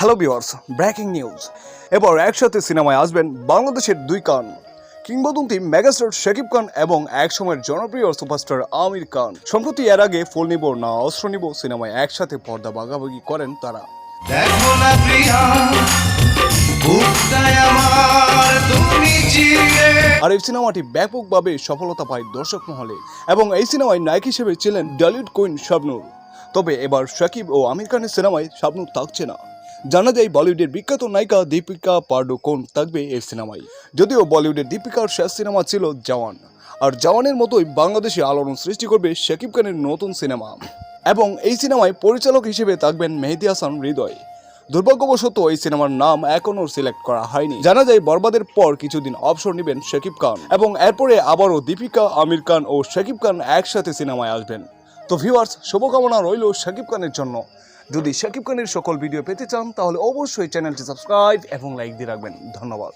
Hello viewers, breaking news. এবার একসাথে সিনেমায় আসবেন বাংলাদেশের দুই কান কিংবদন্তি মেগাস্টার শাকিব খান এবং একসময়ের জনপ্রিয় সুপারস্টার আমির খান। সম্প্রতি এর আগে ফুল নিব না অস্ত্র নিব সিনেমায় একসাথে পর্দা ভাগাভাগি করেন তারা। দেখো না প্রিয়া, বুকটায় আমার তুমি চিরে। আর এই সিনেমাটি ব্যাপকভাবে সফলতা পায় দর্শক মহলে এবং এই সিনেমায় নায়ক হিসেবে ছিলেন ডলিউড কুইন শাবনূর। তবে এবার শাকিব ও আমির খানের সিনেমায় শাবনূর থাকছে না। জানা যায় বলিউডের বিখ্যাত নায়িকা দীপিকা পাডুকোন থাকবে এই সিনেমায়। যদিও বলিউডের দীপিকার শেষ সিনেমা ছিল জওয়ান, আর জওয়ানের মতোই বাংলাদেশে আলোড়ন সৃষ্টি করবে শাকিব খানের নতুন সিনেমা এবং এই সিনেমায় পরিচালক হিসেবে থাকবেন মেহেদী হাসান হৃদয়। দুর্ভাগ্যবশত এই সিনেমার নাম এখনো সিলেক্ট করা হয়নি। জানা যায় বরবাদের পর কিছুদিন অবসর নেবেন শাকিব খান এবং এরপরে আবারও দীপিকা, আমির খান ও শাকিব খান একসাথে সিনেমায় আসবেন। তো ভিউয়ার্স, শুভকামনা রইল শাকিব খানের জন্য। যদি শাকিব খানের সকল ভিডিও পেতে চান তাহলে অবশ্যই চ্যানেলটি সাবস্ক্রাইব এবং লাইক দিয়ে রাখবেন। ধন্যবাদ।